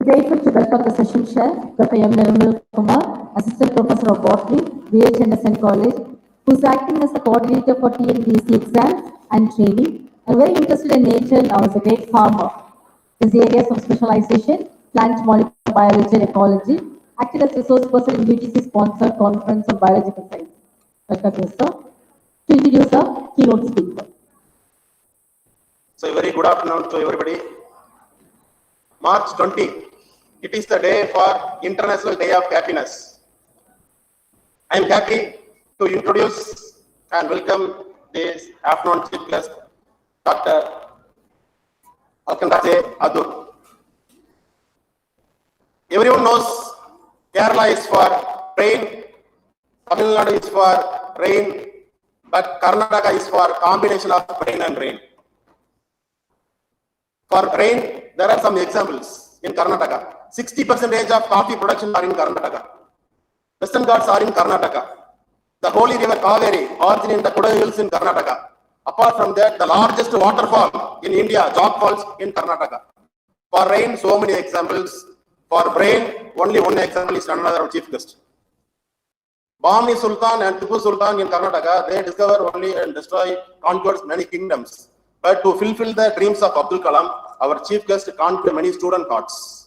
Grateful to welcome the session chair, Dr. M. Nirmal Kumar, Assistant Professor of Botany, VHNSN College, who is acting as the coordinator for TNPSC exams and training, and very interested in nature and now is a great farmer. His areas of specialization, plant molecular biology and ecology, acted as resource person in UGC sponsored conference on biological science. Welcome, you, sir. To introduce our keynote speaker. So, very good afternoon to everybody. March 20, it is the day for International Day of Happiness. I am happy to introduce and welcome this afternoon chief guest, Dr. Alkandaje Adur. Everyone knows Kerala is for rain, Tamil Nadu is for rain, but Karnataka is for combination of rain and rain. For rain, there are some examples in Karnataka. 60% of coffee production are in Karnataka. Western Ghats are in Karnataka. The holy river Kaveri originates in the Kuda Hills in Karnataka. Apart from that, the largest waterfall in India, Jog Falls in Karnataka. For rain, so many examples. For rain, only one example is another chief guest. Bahmani Sultan and Tipu Sultan in Karnataka, they discover only and destroy, conquers many kingdoms. But to fulfill the dreams of Abdul Kalam, our chief guest conquered many student hearts.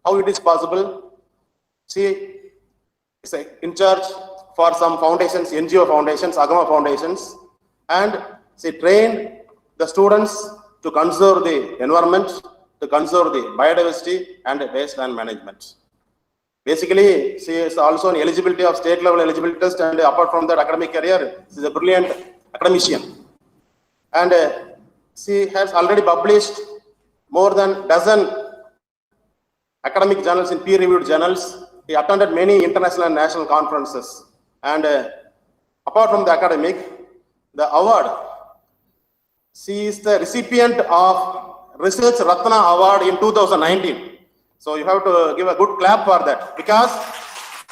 How it is possible? She is in charge for some foundations, NGO foundations, Agama foundations, and she trained the students to conserve the environment, to conserve the biodiversity and wasteland management. Basically, she is also an eligibility of state level eligibility test, and apart from that academic career, she is a brilliant academician. And she has already published more than a dozen academic journals in peer-reviewed journals. He attended many international and national conferences. And apart from the academic, the award, she is the recipient of Research Ratna Award in 2019. So you have to give a good clap for that, because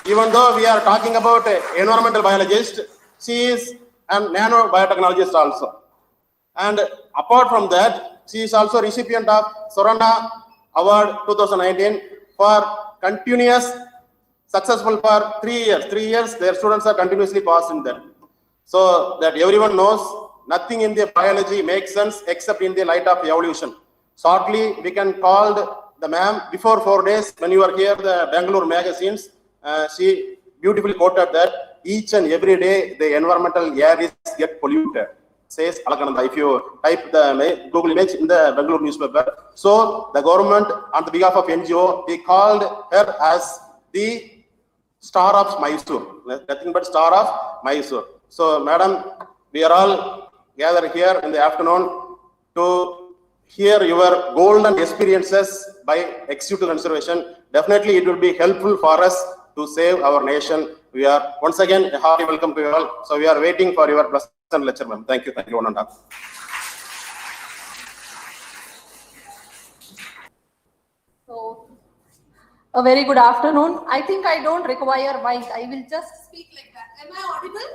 even though we are talking about an environmental biologist, she is a nanobiotechnologist also. And apart from that, she is also recipient of Sorana Award 2019 for continuous successful for 3 years. 3 years, their students are continuously passed in that. So that everyone knows, nothing in the biology makes sense except in the light of evolution. Shortly, we can call the ma'am before 4 days when you are here, the Bangalore magazines, she beautifully quoted that each and every day the environmental air is get polluted. Says Alakananda, if you type the Google image in the Bangalore newspaper. So the government, on the behalf of NGO, they called her as the Star of Mysore, nothing but Star of Mysore. So, madam, we are all gathered here in the afternoon to hear your golden experiences by executive conservation. Definitely, it will be helpful for us to save our nation. We are once again a hearty welcome to you all. So, we are waiting for your pleasant lecture, ma'am. Thank you, one and all. So, a very good afternoon. I think I don't require mic. I will just speak like that. Am I audible?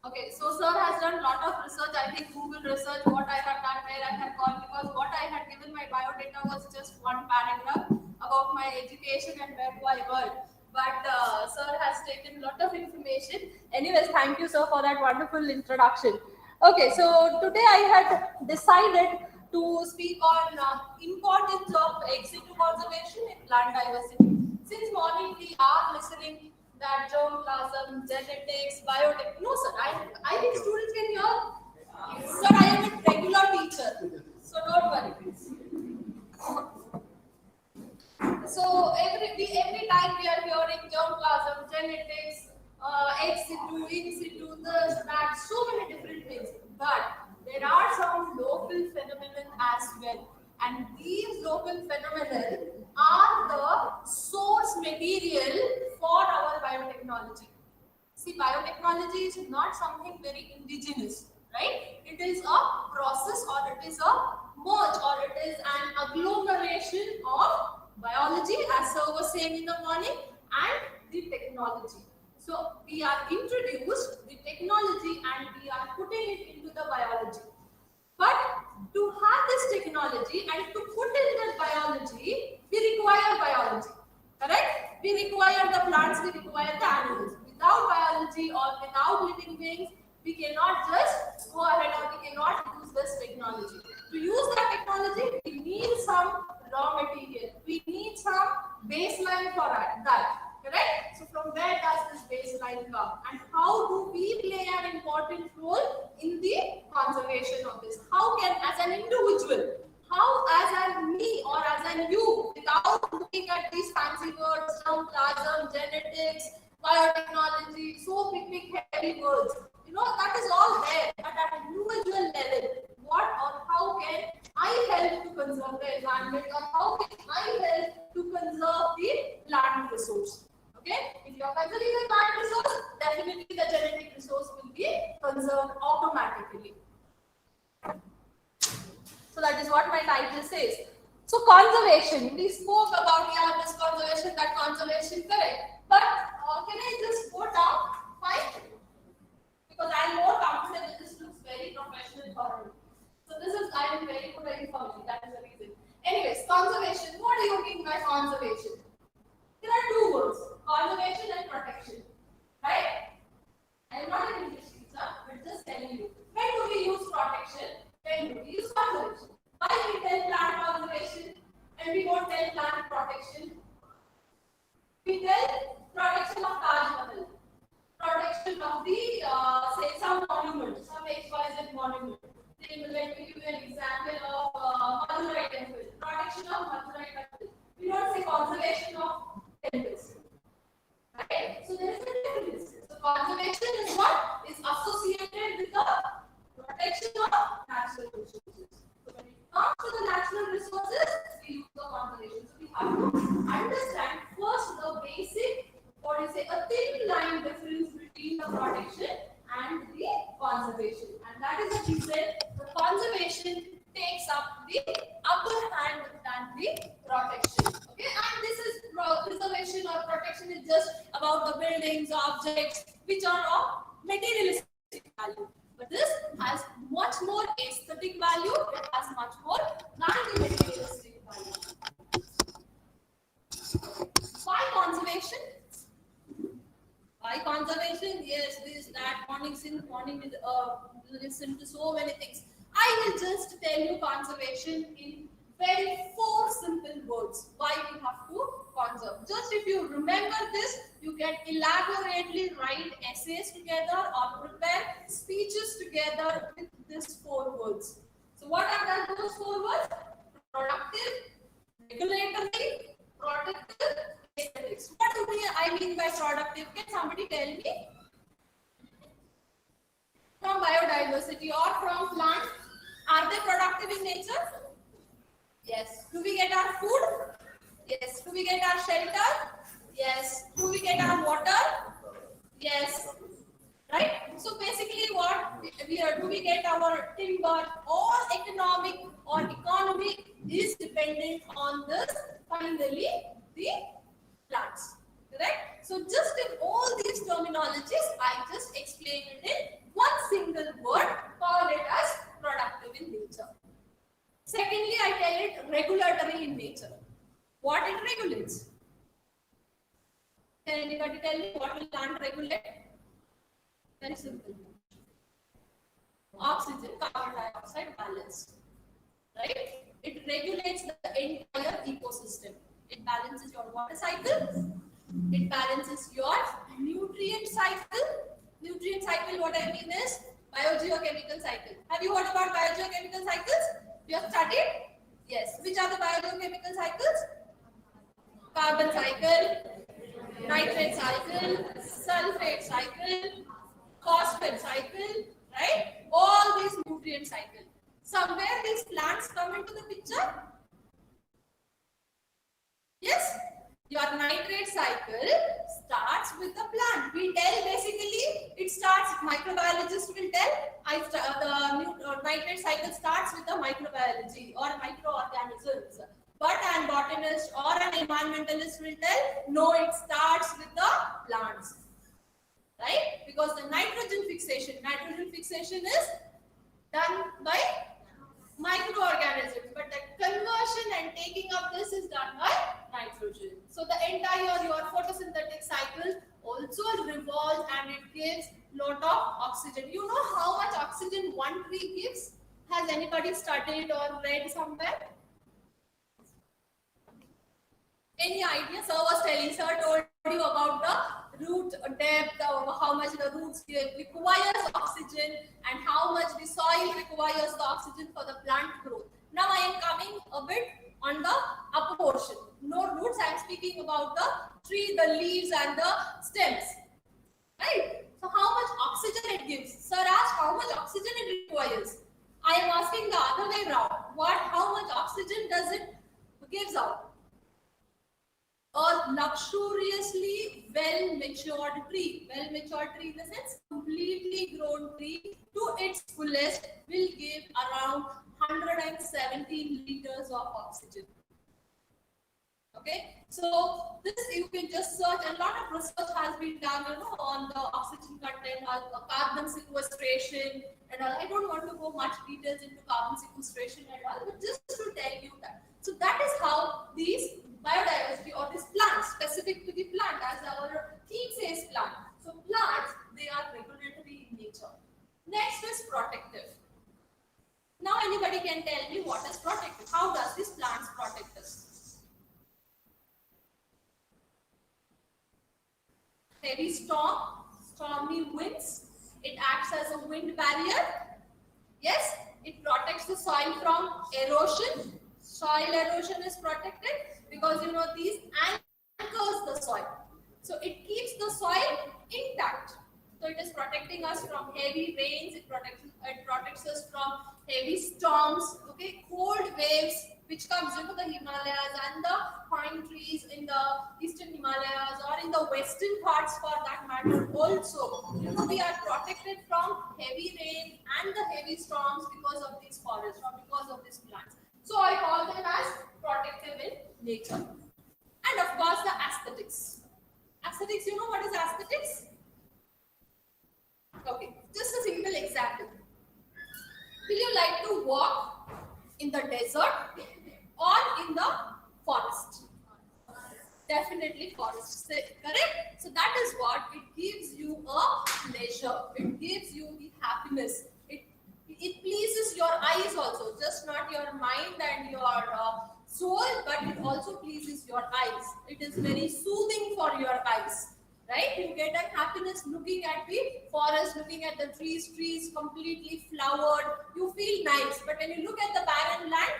Okay, so sir has done a lot of research. I think Google research, what I had done, where I had gone, because what I had given my biodata was just one paragraph about my education and where do I work. But sir has taken a lot of information. Anyways, thank you, sir, for that wonderful introduction. Okay, so today I had decided to speak on importance of ex situ conservation in plant diversity. Since morning we are listening that germplasm, genetics, biotech. No, sir, I think students can hear. Sir, I am a regular teacher, so don't worry. So every time we are hearing germplasm, genetics, ex situ, in situ, that so many different things. But there are some local phenomena as well, and these local phenomena are the source material for our biotechnology. See, biotechnology is not something very indigenous, right? It is a process, or it is a merge, or it is an agglomeration of biology, as sir was saying in the morning, and the technology. So we are introduced the technology and we are putting it into the biology. But to have this technology and to put in the biology, we require biology. Correct? We require the plants, we require the animals. Without biology or without living beings, we cannot just go ahead or we cannot use this technology. To use that technology, we need some raw material. We need some baseline for that. Correct? So from where does this baseline come? And how do we play an important role in the conservation of this? How can, as an individual, how as an me or as an you, without looking at these fancy words, germplasm, genetics, biotechnology, so big heavy words, that is all there. But at an individual level, what or how can I help to conserve the environment, or how can I help to conserve the land resource? Okay, if you are conserving the plant resource, definitely the genetic resource will be conserved automatically. So that is what my title says. So conservation, we spoke about this conservation, that conservation, correct? But can I just go down? Fine, because I am more comfortable. This looks very professional for me. So this is, I am very good at information. That is the reason. Anyways, conservation. What do you mean by conservation? There are two words: conservation and protection. Right? I am not an English teacher, but just telling you. When do we use protection? When do we use conservation? Why we tell plant conservation and we don't tell plant protection? We tell protection of Taj Mahal, protection of the say some monument, some XYZ monument. Let me give you an example of Madurai temple. Protection of Madurai temple. We don't say conservation of temples. Right? So there is a difference. So conservation is what is associated with the protection of natural resources. So when it comes to the natural resources, we use the conservation. So we have to understand first the basic, or is a thin line difference between the protection and the conservation. And that is the reason the conservation takes up the upper hand than the protection. Okay, and this is preservation or protection is just about the buildings, objects which are of materialistic value. But this has much more aesthetic value, it has much more non-materialistic value. Why conservation? Why conservation? Yes, this, that, morning, listen to so many things. I will just tell you conservation in very 4 simple words. Why we have to conserve. Just if you remember this, you can elaborately write essays together or prepare speeches together with these 4 words. So what are those 4 words? Productive, regulatory, protective, aesthetics. What do I mean by productive? Can somebody tell me? From biodiversity or from plants, are they productive in nature? Yes. Do we get our food? Yes. Do we get our shelter? Yes. Do we get our water? Yes. Right? So basically what we are, do we get our timber? All economic or economy is dependent on this, finally, the plants. Correct? So just in all these terminologies, I just explained it in one single word, call it as productive in nature. Secondly, I tell it regulatory in nature. What it regulates? Can anybody tell me what will plant regulate? Very simple. Oxygen, carbon dioxide balance. Right? It regulates the entire ecosystem. It balances your water cycle. It balances your nutrient cycle. Nutrient cycle, what I mean is biogeochemical cycle. Have you heard about biogeochemical cycles? You have studied? Yes. Which are the biogeochemical cycles? Carbon cycle, nitrate cycle, sulfate cycle, phosphate cycle, right? All these nutrient cycle. Somewhere these plants come into the picture. Yes? Your nitrate cycle starts with the plant. We tell basically it starts, microbiologists will tell, the nitrate cycle starts with the microbiology or microorganisms. But an botanist or an environmentalist will tell, no, it starts with the plants. Right? Because the nitrogen fixation is done by microorganisms, but the conversion and taking of this is done by nitrogen. So the entire your photosynthetic cycle also revolves and it gives lot of oxygen. You know how much oxygen one tree gives? Has anybody studied or read somewhere? Any idea? Sir was telling, sir told you about the root depth, how much the roots requires oxygen and how much the soil requires the oxygen for the plant growth. Now I am coming a bit on the upper portion. No roots, I am speaking about the tree, the leaves and the stems. Right? So how much oxygen it gives? Sir asked how much oxygen it requires. I am asking the other way round. How much oxygen does it gives out? A luxuriously well-matured tree. Well-matured tree in the sense completely grown tree to its fullest will give around 117 liters of oxygen. Okay, so this you can just search. A lot of research has been done, on the oxygen content, carbon sequestration, and all. I don't want to go much details into carbon sequestration and all, but just to tell you that. So that is how these biodiversity or this plant, specific to the plant, as our theme says, plant. So plants, they are regulatory in nature. Next is protective. Now anybody can tell me what is protective? How does this plants protect us? Heavy stormy winds, it acts as a wind barrier. Yes, it protects the soil from erosion. Soil erosion is protected because these anchors the soil. So it keeps the soil intact. So it is protecting us from heavy rains, it protects us from heavy storms, okay, cold waves, which comes the Himalayas and the pine trees in the eastern Himalayas or in the western parts for that matter also. We are protected from heavy rain and the heavy storms because of these forests or because of these plants. So I call them as protective in nature. And of course the aesthetics. Aesthetics, you know what is aesthetics? Okay, just a simple example. Will you like to walk in the desert or in the forest? Definitely forest, correct? So that is what it gives you a pleasure. It gives you the happiness. It pleases your eyes also, just not your mind and your soul, but it also pleases your eyes. It is very soothing for your eyes. Right? You get a happiness looking at the forest, looking at the trees completely flowered. You feel nice. But when you look at the barren land,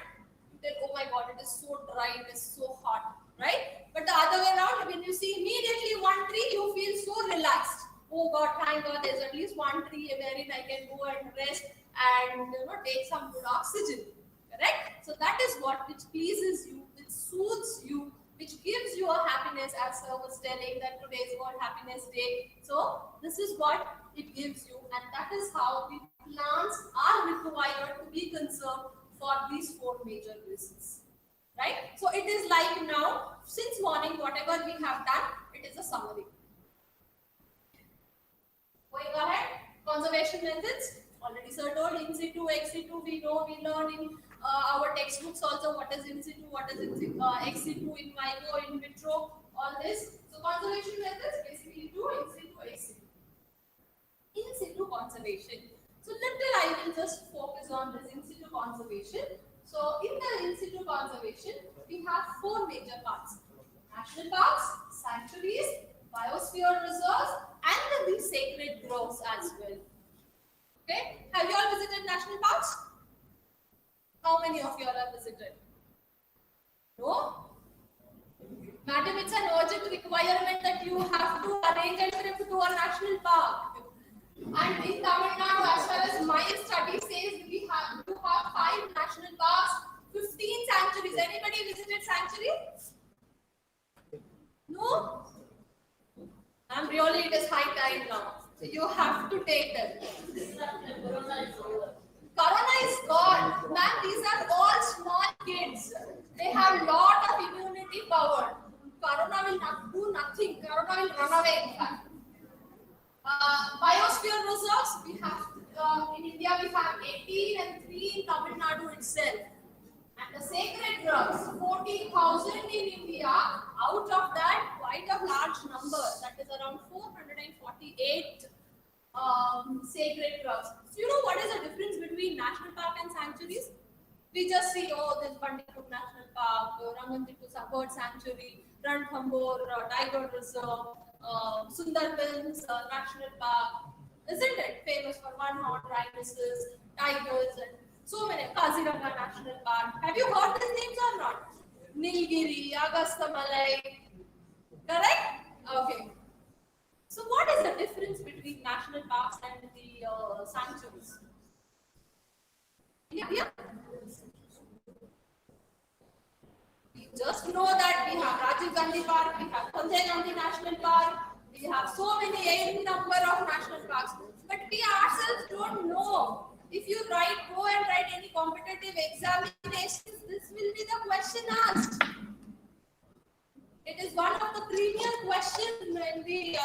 you think, oh my God, it is so dry, it is so hot. Right? But the other way around, when you see immediately one tree, you feel so relaxed. Oh God, thank God, there's at least one tree wherein I can go and rest and take some good oxygen. Correct? So that is what which pleases you, which soothes you, which gives you a happiness, as I was telling that today is World Happiness Day. So this is what it gives you, and that is how the plants are required to be conserved for these four major reasons. Right? So it is like now, since morning, whatever we have done, it is a summary. Going ahead, conservation methods. Already sir told in situ, ex situ, we learn in our textbooks also what is in situ, what is ex situ, in vivo, in vitro, all this. So conservation methods basically do in situ, ex situ. In situ conservation. So little I will just focus on this in situ conservation. So in the in situ conservation, we have four major parts: national parks, sanctuaries, biosphere reserves, and the sacred groves as well. Okay, have you all visited national parks? How many of you all have visited? No? Madam, it's an urgent requirement that you have to arrange a trip to a national park. And in Tamil Nadu, as far as my study says, we have 5 national parks, 15 sanctuaries. Anybody visited sanctuary? No? And really, it is high time now. So you have to take them. Corona is gone. Man, these are all small kids. They have lot of immunity power. Corona will not do nothing. Corona will run away in fact. Biosphere reserves, we have in India we have 18 and 3 in Tamil Nadu itself. And the sacred groves, 14,000 in India. Out of that, quite a large number, that is around 448 sacred groves. So you know what is the difference between national park and sanctuaries? We just see, oh, there's Bandipur National Park, Rangantipu Bird Sanctuary, Ranthambore Tiger Reserve, Sundarbans National Park, isn't it? Famous for one-horned rhinoceros, tigers, and so many. Kaziranga National Park. Have you heard these names or not? Nilgiri, Agastamalai. Correct? Okay. So what is the difference between national parks and the sanctuaries? Yeah. We just know that we have Rajiv Gandhi Park, we have Sanjay Gandhi National Park, we have so many n number of national parks, but we ourselves don't know. If you go and write any competitive examinations, this will be the question asked. It is one of the premier questions when the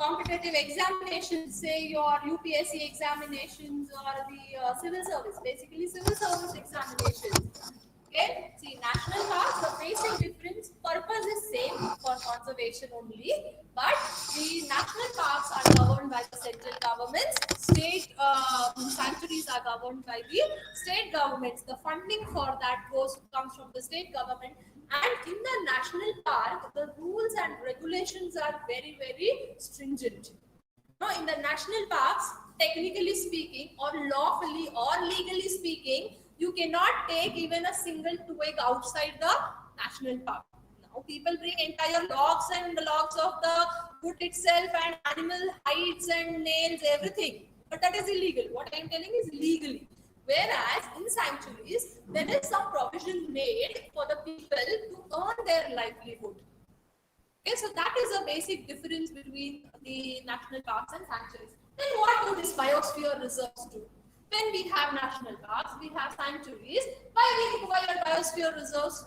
competitive examinations, say your UPSC examinations or the civil service, basically civil service examinations. Okay, see, national parks, the basic difference, purpose is same for conservation only, but the national parks are governed by the central governments, state sanctuaries are governed by the state governments. The funding for that comes from the state government, and in the national park, the rules and regulations are very, very stringent. Now, in the national parks, technically speaking, or lawfully or legally speaking, you cannot take even a single twig outside the national park. Now, people bring entire logs and the logs of the wood itself and animal hides and nails, everything. But that is illegal. What I am telling is legally. Whereas in sanctuaries, there is some provision made for the people to earn their livelihood. Okay, so that is a basic difference between the national parks and sanctuaries. Then what do these biosphere reserves do? When we have national parks, we have sanctuaries. Why we require biosphere reserves?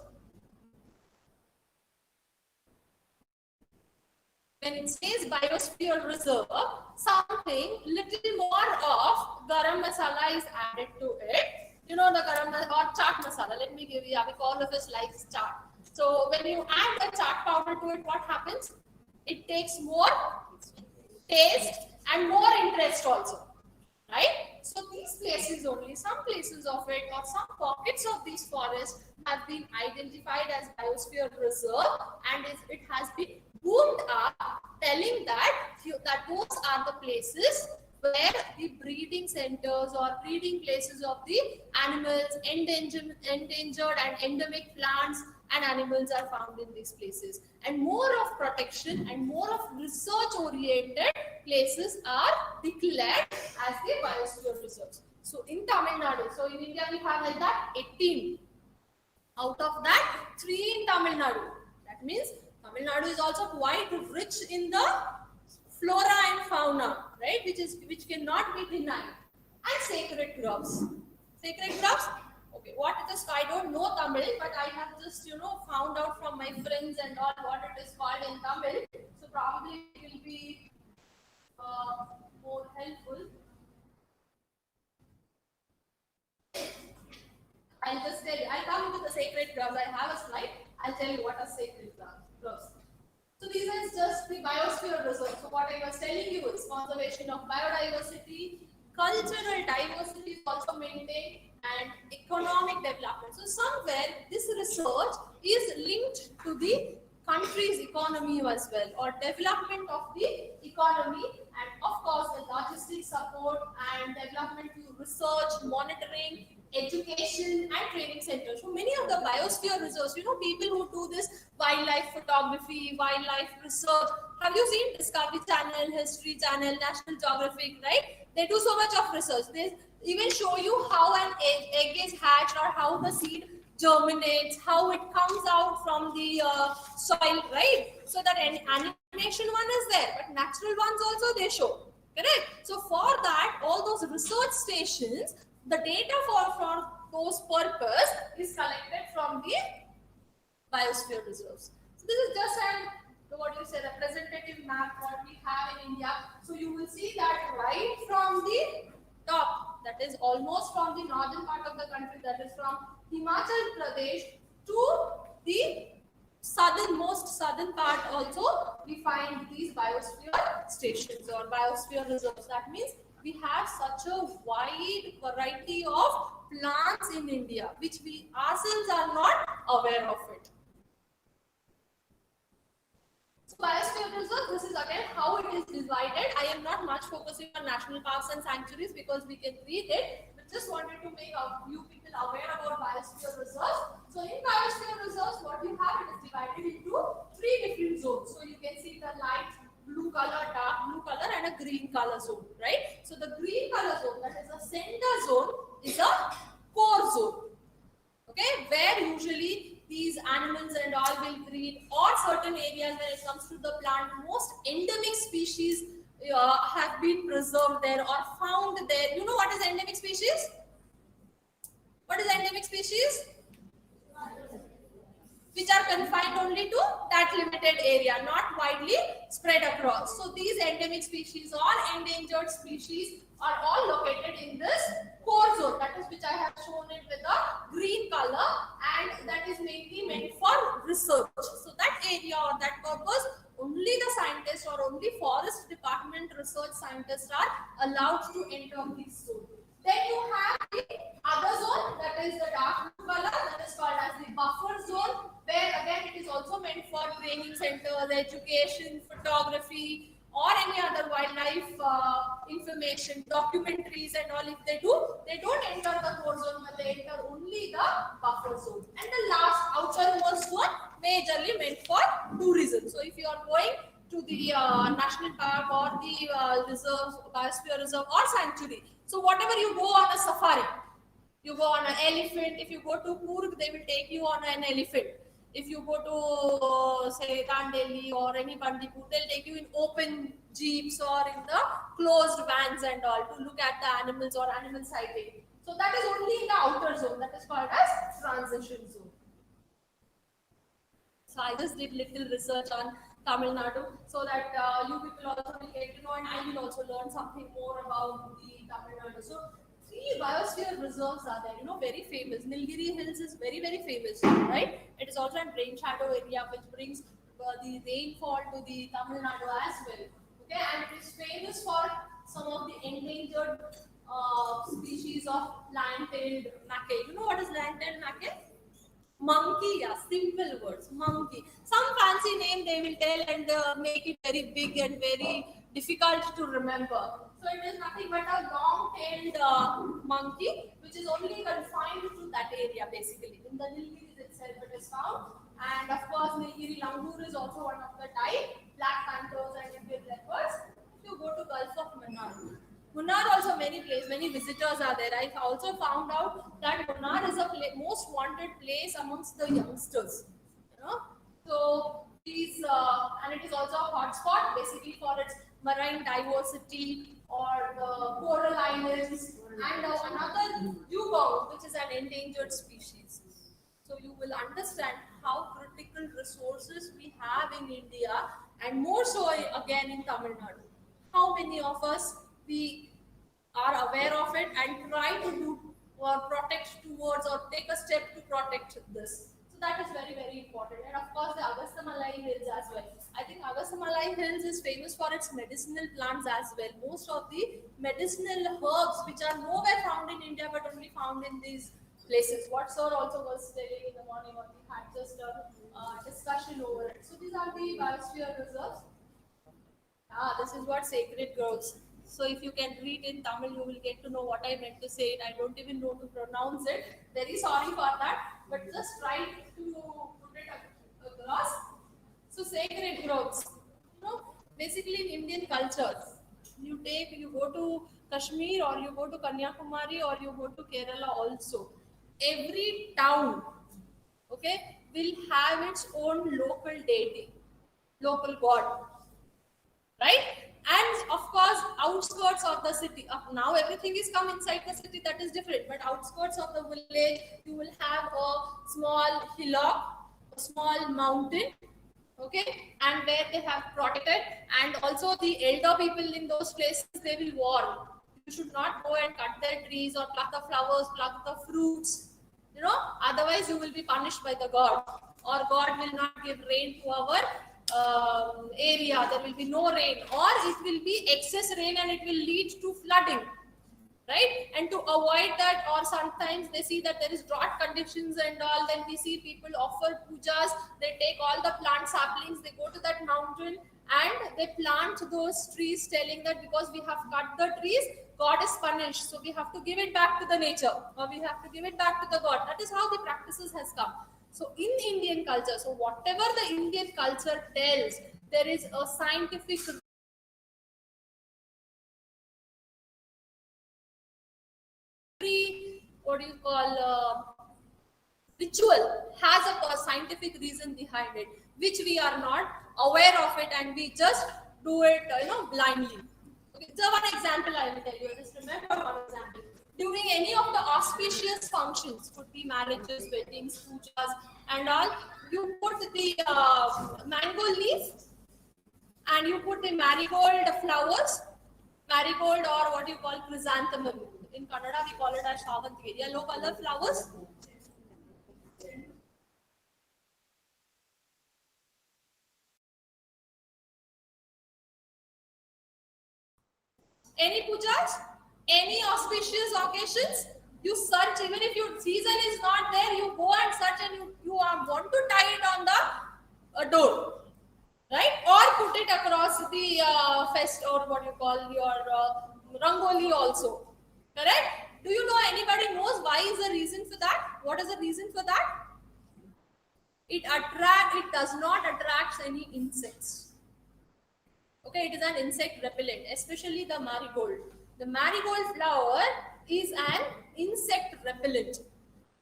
When it says biosphere reserve, something little more of garam masala is added to it. You know the garam masala or chaat masala. Let me give you, all of us like chaat. So when you add a chaat powder to it, what happens? It takes more taste and more interest also. Right? So these places only, some places of it or some pockets of these forests have been identified as biosphere reserve, and it has been boomed up telling that those are the places where the breeding centers or breeding places of the animals, endangered and endemic plants and animals are found in these places. And more of protection and more of research oriented places are declared as the biosphere reserves. So in Tamil Nadu, so in India we have like that 18. Out of that, 3 in Tamil Nadu. That means Tamil Nadu is also quite rich in the flora and fauna, right? Which cannot be denied. And sacred groves. Sacred groves. Okay, what it is, I don't know Tamil, but I have just found out from my friends and all what it is called in Tamil. So probably it will be more helpful. I'll just tell you. I'll come into the sacred groves. I have a slide. I'll tell you what are sacred groves. So these are just the biosphere reserve. So what I was telling you is conservation of biodiversity, cultural diversity is also maintained, and economic development. So somewhere this research is linked to the country's economy as well, or development of the economy, and of course the logistics support and development to research, monitoring, education and training centers. So many of the biosphere reserves, people who do this wildlife photography, wildlife research. Have you seen Discovery Channel, History Channel, National Geographic, right? They do so much of research. They even show you how an egg is hatched or how the seed germinates, how it comes out from the soil, right? So that animation one is there, but natural ones also they show, correct? So for that, all those research stations, the data for those purpose is collected from the biosphere reserves. So this is just what you say, representative map what we have in India. So you will see that right from the top, that is almost from the northern part of the country, that is from Himachal Pradesh to the most southern part also, we find these biosphere stations or biosphere reserves. That means we have such a wide variety of plants in India, which we ourselves are not aware of it. So biosphere reserve, this is again how it is divided. I am not much focusing on national parks and sanctuaries because we can read it, but just wanted to make a few people aware about biosphere reserves. So in biosphere reserves, what you have, it is divided into 3 different zones. So you can see the light blue color, dark blue color, and a green color zone, right? So the green color zone, that is the center zone, is a core zone. Okay, where usually these animals and all will breed, or certain areas when it comes to the plant, most endemic species have been preserved there or found there. You know what is endemic species? What is endemic species? Which are confined only to that limited area, not widely spread across. So these endemic species or endangered species are all located in this core zone, that is which I have shown it with a green color, and that is mainly meant for research. So that area or that purpose, only the scientists or only forest department research scientists are allowed to enter this zone. Then you have the other zone, that is the dark blue color, that is called as the buffer zone, where again it is also meant for training centers, education, photography, or any other wildlife information, documentaries and all. If they don't enter the core zone, but they enter only the buffer zone. And the last outermost zone, majorly meant for tourism. So if you are going to the national park or the reserve, biosphere reserve or sanctuary, so whatever you go on a safari, you go on an elephant. If you go to Coorg, they will take you on an elephant. If you go to say Kandeli or any Bandipur, they'll take you in open jeeps or in the closed vans and all to look at the animals or animal sighting. So that is only in the outer zone, that is called as transition zone. So I just did little research on Tamil Nadu so that you people also will get to know, and I will also learn something more about the Tamil Nadu. So 3 biosphere reserves are there, very famous. Nilgiri Hills is very, very famous, right? It is also a rain shadow area which brings the rainfall to the Tamil Nadu as well. Okay, and it is famous for some of the endangered species of land-tailed macaque. You know what is land-tailed macaque? Monkey, yeah, simple words, monkey. Some fancy name they will tell and make it very big and very difficult to remember. So it is nothing but a long-tailed monkey, which is only confined to that area basically. In the Nilgiris itself it is found. And of course, Nilgiri langur is also one of the type, black panthers and Indian leopards. If you go to Gulf of Mannar, Munnar also many visitors are there. I also found out that Munnar is a most wanted place amongst the youngsters. So these and it is also a hotspot basically for its marine diversity or the coral islands and another dugong, which is an endangered species. So you will understand how critical resources we have in India, and more so again in Tamil Nadu. How many of us we are aware of it and try to do or protect towards or take a step to protect this. So that is very, very important. And of course, the Agastamalai Hills as well. I think Agastamalai Hills is famous for its medicinal plants as well. Most of the medicinal herbs which are nowhere found in India but only found in these places. What sir also was telling in the morning, or we had just a discussion over it. So these are the biosphere reserves. This is what sacred groves. So if you can read in Tamil, you will get to know what I meant to say. I don't even know to pronounce it. Very sorry for that, but just try to put it across. So sacred groves. Basically in Indian cultures, you go to Kashmir or you go to Kanyakumari or you go to Kerala also. Every town, okay, will have its own local deity, local god, right? And of course, outskirts of the city. Now everything is come inside the city, that is different. But outskirts of the village, you will have a small hillock, a small mountain, Okay, and where they have protected, and also the elder people in those places, they will warn. You should not go and cut their trees or pluck the flowers, pluck the fruits. Otherwise you will be punished by the God, or God will not give rain to our area. There will be no rain, or it will be excess rain and it will lead to flooding, right? And to avoid that, or sometimes they see that there is drought conditions and all, then we see people offer pujas. They take all the plant saplings, they go to that mountain and they plant those trees, telling that because we have cut the trees, God is punished, so we have to give it back to the nature, or we have to give it back to the God. That is how the practices has come. So in Indian culture, so whatever the Indian culture tells, there is a scientific, what do you call, ritual has a scientific reason behind it, which we are not aware of it, and we just do it, blindly. Okay, so one example I will tell you. Just remember one example. During any of the auspicious functions, could be marriages, weddings, pujas, and all, you put the mango leaf and you put the marigold flowers, marigold, or what you call chrysanthemum. In Kannada, we call it as shavanti, yellow color flowers. Any pujas, any auspicious occasions, you search. Even if your season is not there, you go and search, and you want to tie it on the door, right? Or put it across the fest, or what you call your rangoli also, correct? Do you know, anybody knows why is the reason for that? What is the reason for that? It does not attract any insects. Okay, it is an insect repellent, especially the marigold. The marigold flower is an insect repellent.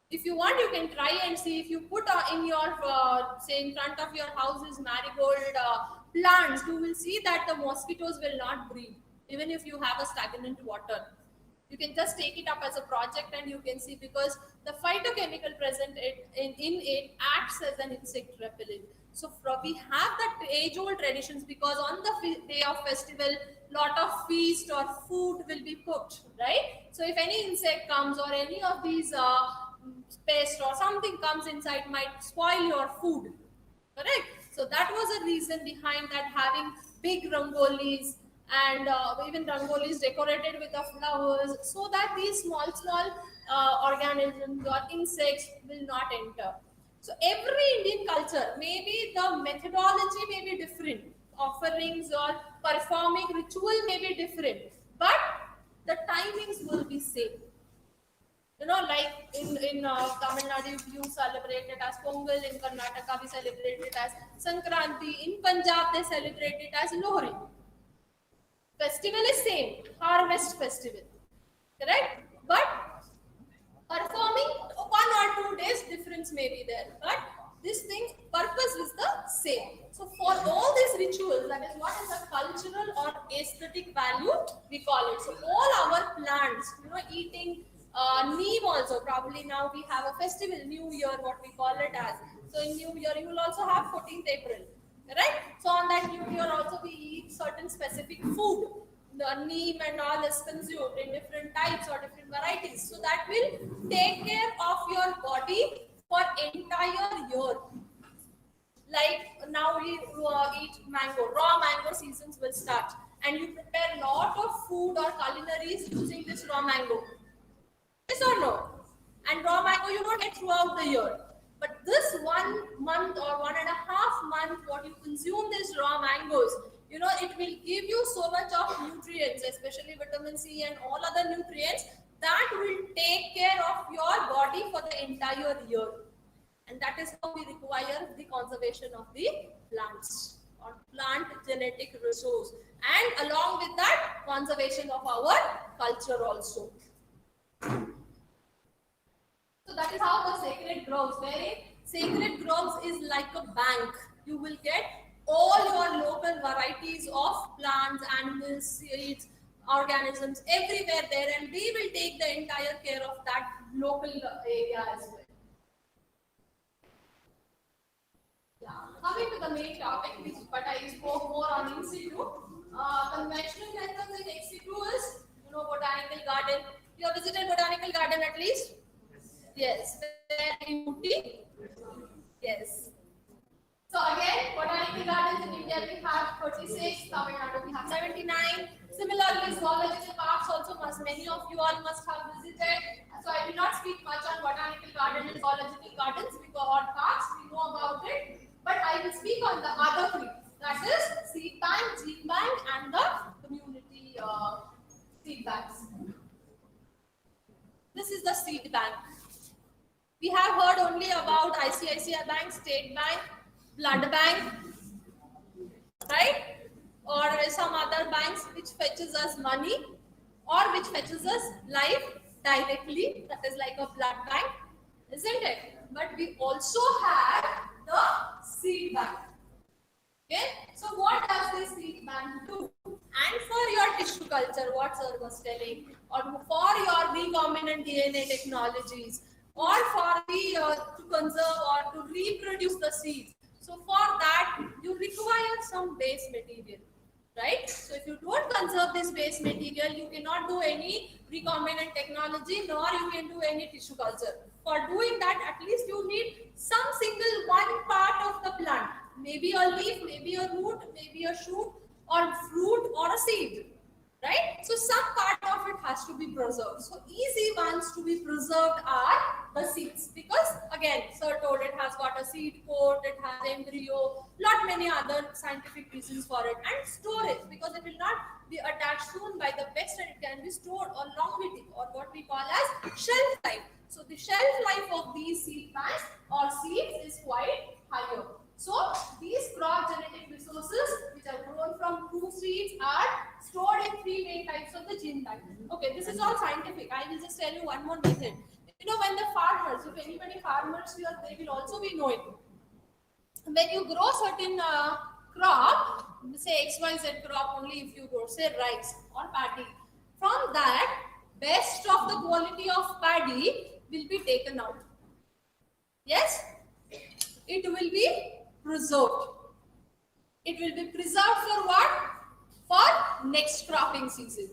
If you want, you can try and see. If you put in your, say, in front of your house is marigold plants, you will see that the mosquitoes will not breed, even if you have a stagnant water. You can just take it up as a project and you can see, because the phytochemical present in it acts as an insect repellent. So we have that age old traditions, because on the day of festival, lot of feast or food will be cooked, right? So if any insect comes, or any of these pest or something comes inside, might spoil your food, correct? So that was a reason behind that, having big rangolis, and even rangolis decorated with the flowers, so that these small organisms or insects will not enter. So every Indian culture, maybe the methodology may be different, offerings or performing ritual may be different, but the timings will be same. Like in Tamil Nadu, you celebrate it as Pongal. In Karnataka, we celebrate it as Sankranti. In Punjab, they celebrate it as Lohri. Festival is same, harvest festival, correct? But performing 1 or 2 days difference may be there, but this thing purpose is the same. So for all these rituals, that is what is a cultural or aesthetic value, we call it. So all our plants, eating neem also, probably now we have a festival, New Year, what we call it as. So in New Year, you will also have 14th April, right? So on that New Year also we eat certain specific food. The neem and all is consumed in different types or different varieties. So that will take care of your body for entire year. Like now we eat mango, raw mango seasons will start, and you prepare lot of food or culinaries using this raw mango. Yes or no? And raw mango you don't get throughout the year. But this 1 month or 1.5 months, what you consume these raw mangoes, it will give you so much of nutrients, especially vitamin C and all other nutrients, that will take care of your body for the entire year. And that is how we require the conservation of the plants or plant genetic resource. And along with that, conservation of our culture also. So that is how the sacred groves. Sacred groves is like a bank. You will get all your local varieties of plants, animals, seeds, organisms, everywhere there, and we will take the entire care of that local area as well. Yeah. coming to the main topic, but I spoke more on in situ. Conventional methods in ex situ is, botanical garden. You have visited botanical garden at least? Yes. Where in Ooty? Yes. So again, botanical gardens in India we have 36, Tamil Nadu we have 79. Similarly, zoological parks also many of you all must have visited. So I will not speak much on botanical garden and zoological gardens because parks we know about it. But I will speak on the other three. That is seed bank, gene bank, and the community seed banks. This is the seed bank. We have heard only about ICICI Bank, State Bank, Blood Bank, right? Or some other banks which fetches us money or which fetches us life directly. That is like a blood bank, isn't it? But we also have the seed bank. Okay, so what does this seed bank do? And for your tissue culture, what sir was telling, or for your recombinant DNA technologies, or for the to conserve or to reproduce the seeds. So for that, you require some base material, right? So if you don't conserve this base material, you cannot do any recombinant technology, nor you can do any tissue culture. For doing that, at least you need some single one part of the plant. Maybe a leaf, maybe a root, maybe a shoot, or fruit, or a seed, right? So some part of it has to be preserved. So easy ones to be preserved are the seeds, because again, sir told it has got a seed coat, it has embryo, lot many other scientific reasons for it, and storage, because it will not be attached soon by the pest and it can be stored or longevity, or what we call as shelf life. So the shelf life of these seed banks or seeds is quite higher. So these crop genetic resources which are grown from true seeds are stored in three main types of the gene bank. Okay, this is all scientific. I will just tell you one more method. When the farmers, if anybody farmers here, they will also be knowing. When you grow certain crop, say XYZ crop, only if you grow, say rice or paddy, from that, best of the quality of paddy will be taken out. Yes? It will be preserved. It will be preserved for what? For next cropping season.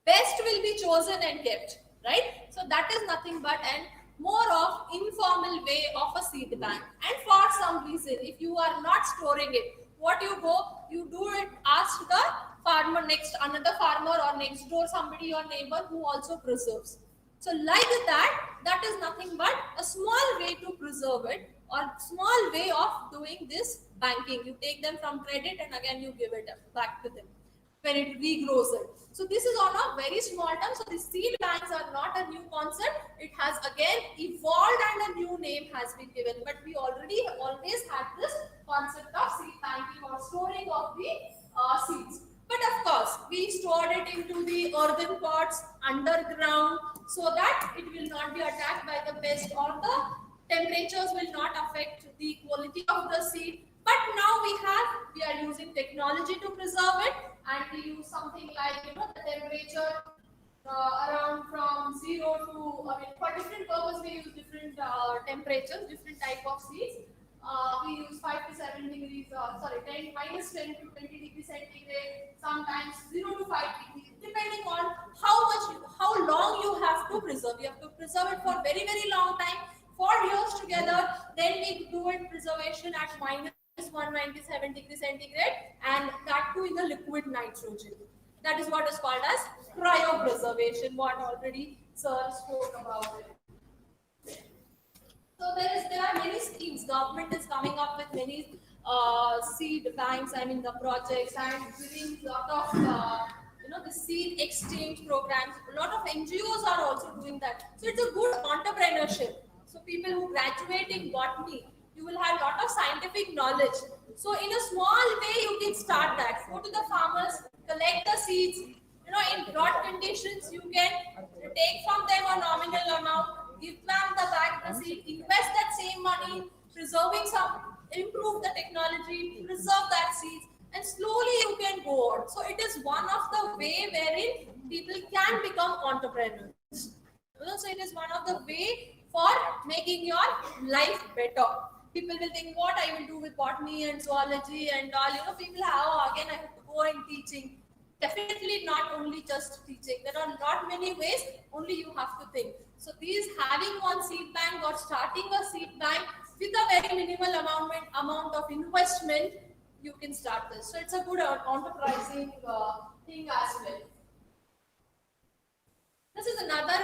Best will be chosen and kept, right? So that is nothing but an more of informal way of a seed bank. And for some reason, if you are not storing it, what you do it, ask the farmer another farmer or next door somebody or neighbor who also preserves. So like that is nothing but a small way to preserve it, or small way of doing this banking. You take them from credit and again you give it back to them when it regrows it. So this is on a very small term. So the seed banks are not a new concept. It has again evolved and a new name has been given. But we already always had this concept of seed banking or storing of the seeds. But of course, we stored it into the earthen pots underground so that it will not be attacked by the pest, or the temperatures will not affect the quality of the seed. But now we are using technology to preserve it, and we use something like the temperature around from 0 to, for different purpose we use different temperatures, different type of seeds. We use 5 to 7 degrees, minus 10 to 20 degrees centigrade, sometimes 0 to 5 degrees, depending on how long you have to preserve. You have to preserve it for very, very long time, 4 years together. Then we do it preservation at minus 197 degrees centigrade, and that too in the liquid nitrogen. That is what is called as cryopreservation, what already sir spoke about it. So there are many schemes. Government is coming up with many seed banks, the projects, and giving a lot of the seed exchange programs. A lot of NGOs are also doing that. So it's a good entrepreneurship. So people who graduate in botany, you will have a lot of scientific knowledge. So in a small way, you can start that. Go to the farmers, collect the seeds. In drought conditions, you can take from them a nominal amount, give them the seed, invest that same money, preserving improve the technology, preserve that seeds, and slowly you can go on. So it is one of the way wherein people can become entrepreneurs. So it is one of the way for making your life better. People will think what I will do with botany and zoology and all. People have, oh, again I have to go in teaching. Definitely not only just teaching. There are not many ways. Only you have to think. So these having one seed bank or starting a seed bank with a very minimal amount of investment, you can start this. So it's a good enterprising thing as well. This is another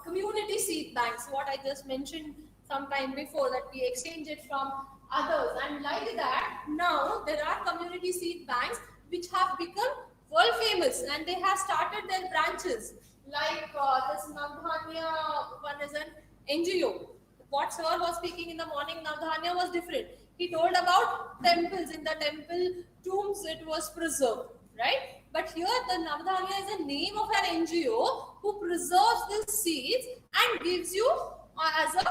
community seed banks, what I just mentioned some time before, that we exchange it from others. And like that, now there are community seed banks which have become world famous and they have started their branches. Like this Navdhanya one is an NGO. What sir was speaking in the morning, Navdhanya was different. He told about temples. In the temple tombs, it was preserved, right? But here the Navdhanya is a name of an NGO who preserves these seeds and gives you as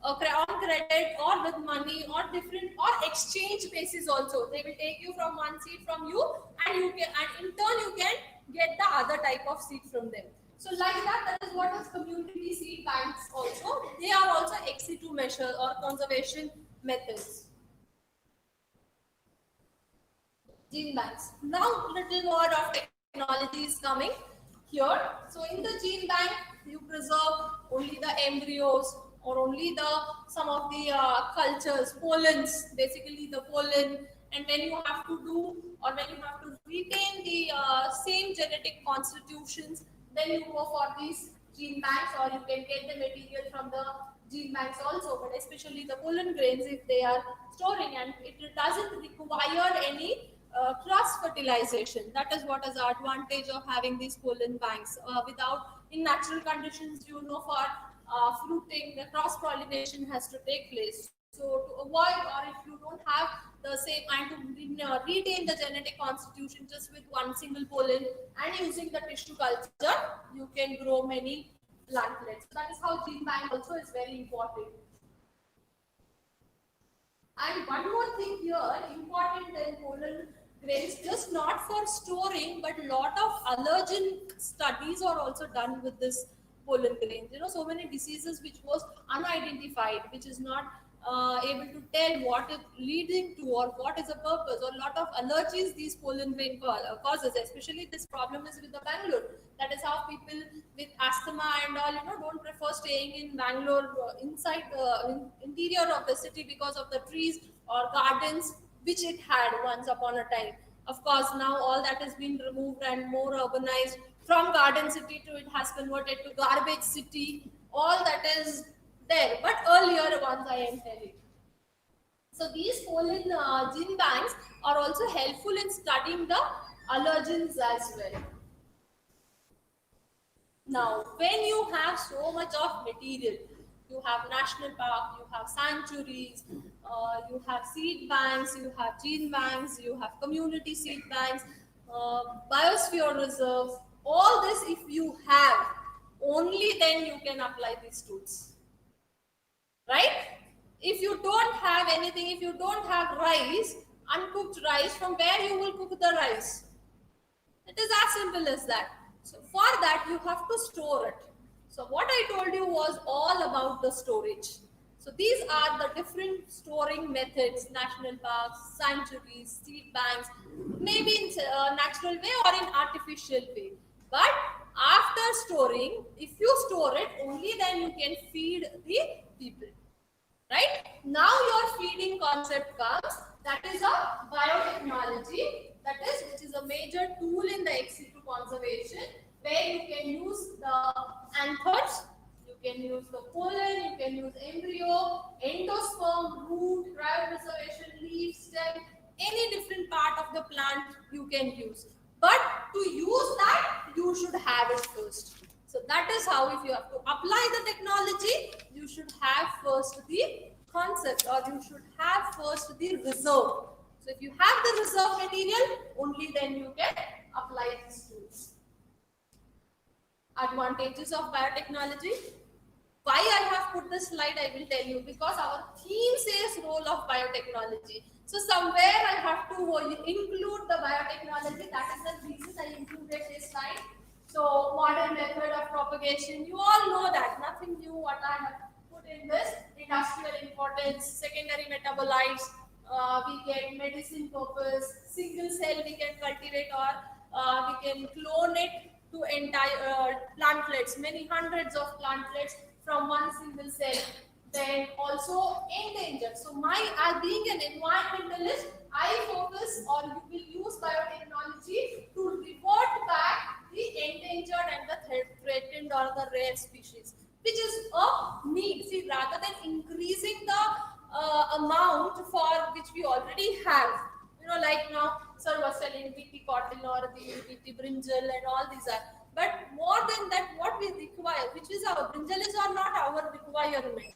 on credit or with money or different or exchange basis also. They will take you from one seed from you and you can, and in turn you can get the other type of seed from them. So like that is what is community seed banks also. They are also ex situ measure or conservation methods. Gene banks. Now little more of technology is coming here. So in the gene bank, you preserve only the embryos or only some of the cultures, pollens, basically the pollen, and when you have to do or when you have to retain the same genetic constitutions, then you go for these gene banks, or you can get the material from the gene banks also, but especially the pollen grains if they are storing, and it doesn't require any cross fertilization. That is what is the advantage of having these pollen banks. Without, in natural conditions, for fruiting, the cross pollination has to take place. So to avoid, or if you don't have the same, and to retain the genetic constitution just with one single pollen and using the tissue culture, you can grow many plantlets. So that is how gene bank also is very important. And one more thing here, important in pollen grains, just not for storing, but a lot of allergen studies are also done with this pollen grains. So many diseases which was unidentified, which is not able to tell what is leading to or what is the purpose, or a lot of allergies these pollen grain causes. Especially this problem is with the Bangalore. That is how people with asthma and all, don't prefer staying in Bangalore inside the interior of the city because of the trees or gardens which it had once upon a time. Of course, now all that has been removed and more urbanized. From garden city to it has converted to garbage city. All that is there, but earlier ones I am telling. So these pollen gene banks are also helpful in studying the allergens as well. Now, when you have so much of material, you have national park, you have sanctuaries, you have seed banks, you have gene banks, you have community seed banks, biosphere reserves. All this, if you have, only then you can apply these tools. Right? If you don't have anything, if you don't have rice, uncooked rice, from where you will cook the rice? It is as simple as that. So for that, you have to store it. So what I told you was all about the storage. So these are the different storing methods: national parks, sanctuaries, seed banks, maybe in a natural way or in artificial way. But after storing, if you store it, only then you can feed the people. Right? Now your feeding concept comes. That is a biotechnology. That is, which is a major tool in the ex situ conservation, where you can use the anthers, you can use the pollen, you can use embryo, endosperm, root, cryopreservation, leaf, stem, any different part of the plant you can use. But to use that, you should have it first. So that is how, if you have to apply the technology, you should have first the concept, or you should have first the reserve. So if you have the reserve material, only then you can apply these tools. Advantages of biotechnology. Why I have put this slide, I will tell you, because our theme says role of biotechnology. So somewhere I have to include the biotechnology. That is the reason I included this slide. So modern method of propagation, you all know that, nothing new what I have put in this industrial importance, secondary metabolites, we get medicine purpose, single cell we can cultivate, or we can clone it to entire plantlets, many hundreds of plantlets from one single cell. Then also endangered. So as being an environmentalist, I focus, or you will use biotechnology to report back the endangered and the threatened or the rare species, which is a need. See, rather than increasing the amount for which we already have, like now, sir was selling BT cotton or the BT brinjal and all these are. But more than that, what we require, which is our brinjal, is not our requirement.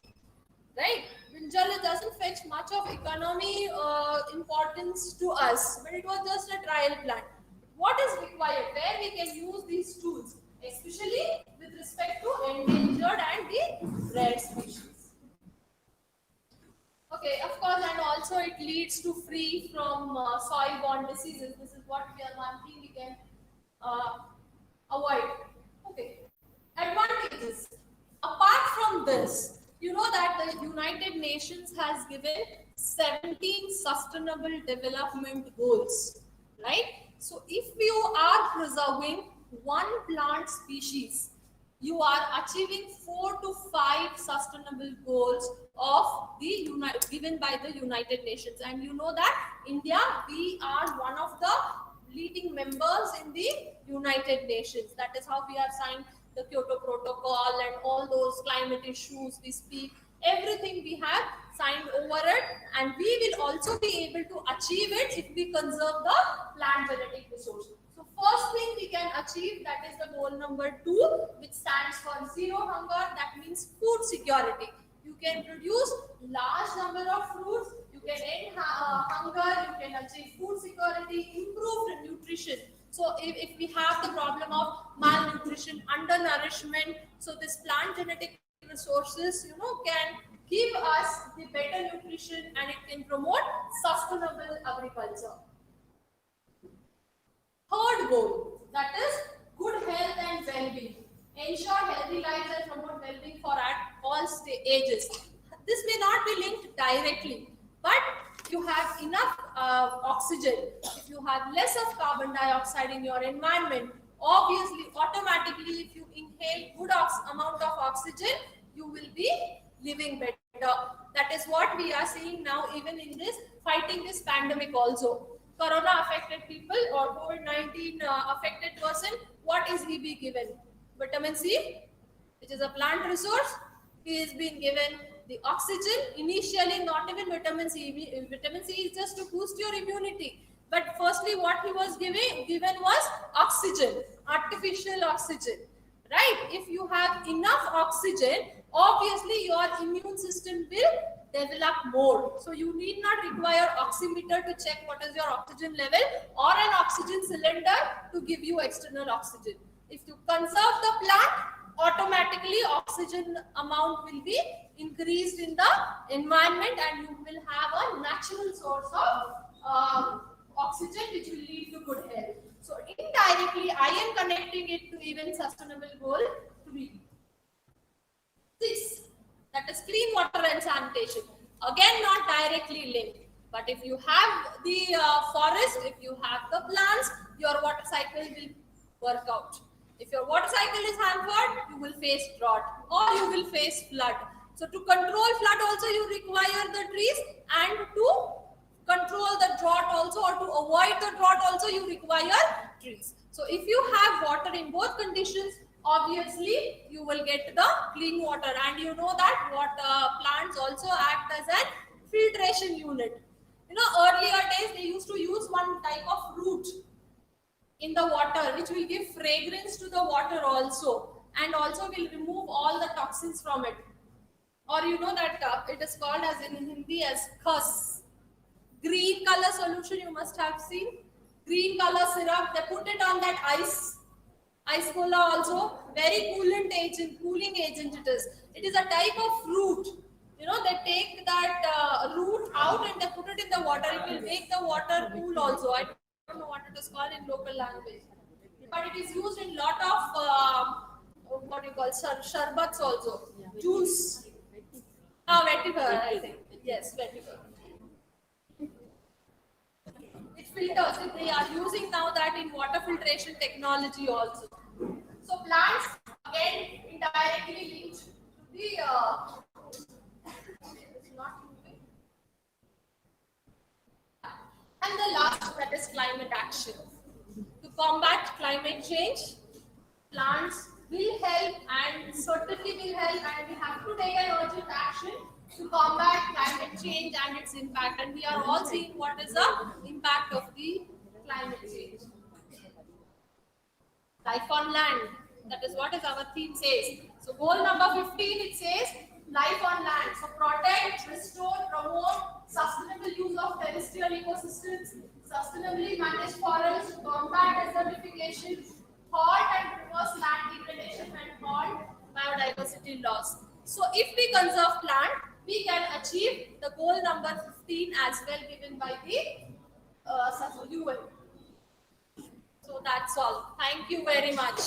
Right? Brinjal doesn't fetch much of economy importance to us, but it was just a trial plant. What is required? Where we can use these tools, especially with respect to endangered and the rare species. Okay, of course, and also it leads to free from soil-borne diseases. This is what we are one thing we can avoid. Okay, advantages. Apart from this, you know that the United Nations has given 17 sustainable development goals, right? So if you are preserving one plant species, you are achieving 4 to 5 sustainable goals of the given by the United Nations. And you know that India, we are one of the leading members in the United Nations. That is how we are signed the Kyoto Protocol and all those climate issues we speak, everything we have signed over it, and we will also be able to achieve it if we conserve the plant genetic resource. So first thing we can achieve, that is the goal number 2, which stands for zero hunger. That means food security. You can produce large number of fruits, you can end hunger, you can achieve food security, improved nutrition. So if we have the problem of malnutrition, undernourishment, so this plant genetic resources, can give us the better nutrition, and it can promote sustainable agriculture. Third goal, that is good health and well-being. Ensure healthy lives and promote well-being for at all ages. This may not be linked directly, but you have enough oxygen, if you have less of carbon dioxide in your environment, obviously, automatically, if you inhale good amount of oxygen, you will be living better. That is what we are seeing now, even in this fighting this pandemic also. Corona affected people or COVID-19 affected person, what is he be given? Vitamin C, which is a plant resource. He is being given the oxygen. Initially, not even vitamin C. Vitamin C is just to boost your immunity. But firstly, what he was given was oxygen, artificial oxygen. Right? If you have enough oxygen, obviously your immune system will develop more. So you need not require oximeter to check what is your oxygen level, or an oxygen cylinder to give you external oxygen. If you conserve the plant, automatically oxygen amount will be increased in the environment, and you will have a natural source of oxygen, which will lead to good health. So indirectly, I am connecting it to even sustainable goal 3. 6, that is clean water and sanitation. Again, not directly linked. But if you have the forest, if you have the plants, your water cycle will work out. If your water cycle is hampered, you will face drought or you will face flood. So to control flood also, you require the trees, and to control the drought also, or to avoid the drought also, you require trees. So if you have water in both conditions, obviously you will get the clean water. And you know that what plants also act as a filtration unit. Earlier days they used to use one type of root in the water, which will give fragrance to the water also, and also will remove all the toxins from it. Or you know that it is called as in Hindi as khas. Green color solution you must have seen. Green color syrup, they put it on that ice cola also. Very cooling agent it is. It is a type of root. They take that root out and they put it in the water. It will make the water cool also. I don't know what it is called in local language. But it is used in lot of what you call sharbats also. Juice. Vetiver, I think. Yes, vetiver. It filters. They are using now that in water filtration technology also. So plants again indirectly linked to the it's not moving. And the last, that is climate action. To combat climate change, plants will help and certainly will help, and we have to take an urgent action to combat climate change and its impact. And we are all seeing what is the impact of the climate change. Life on land. That is what is our theme says. So goal number 15, it says life on land. So protect, restore, promote sustainable use of terrestrial ecosystems, sustainably manage forests, combat desertification, halt and reverse land degradation, and halt biodiversity loss. So if we conserve land, we can achieve the goal number 15 as well given by the UN. So that's all. Thank you very much.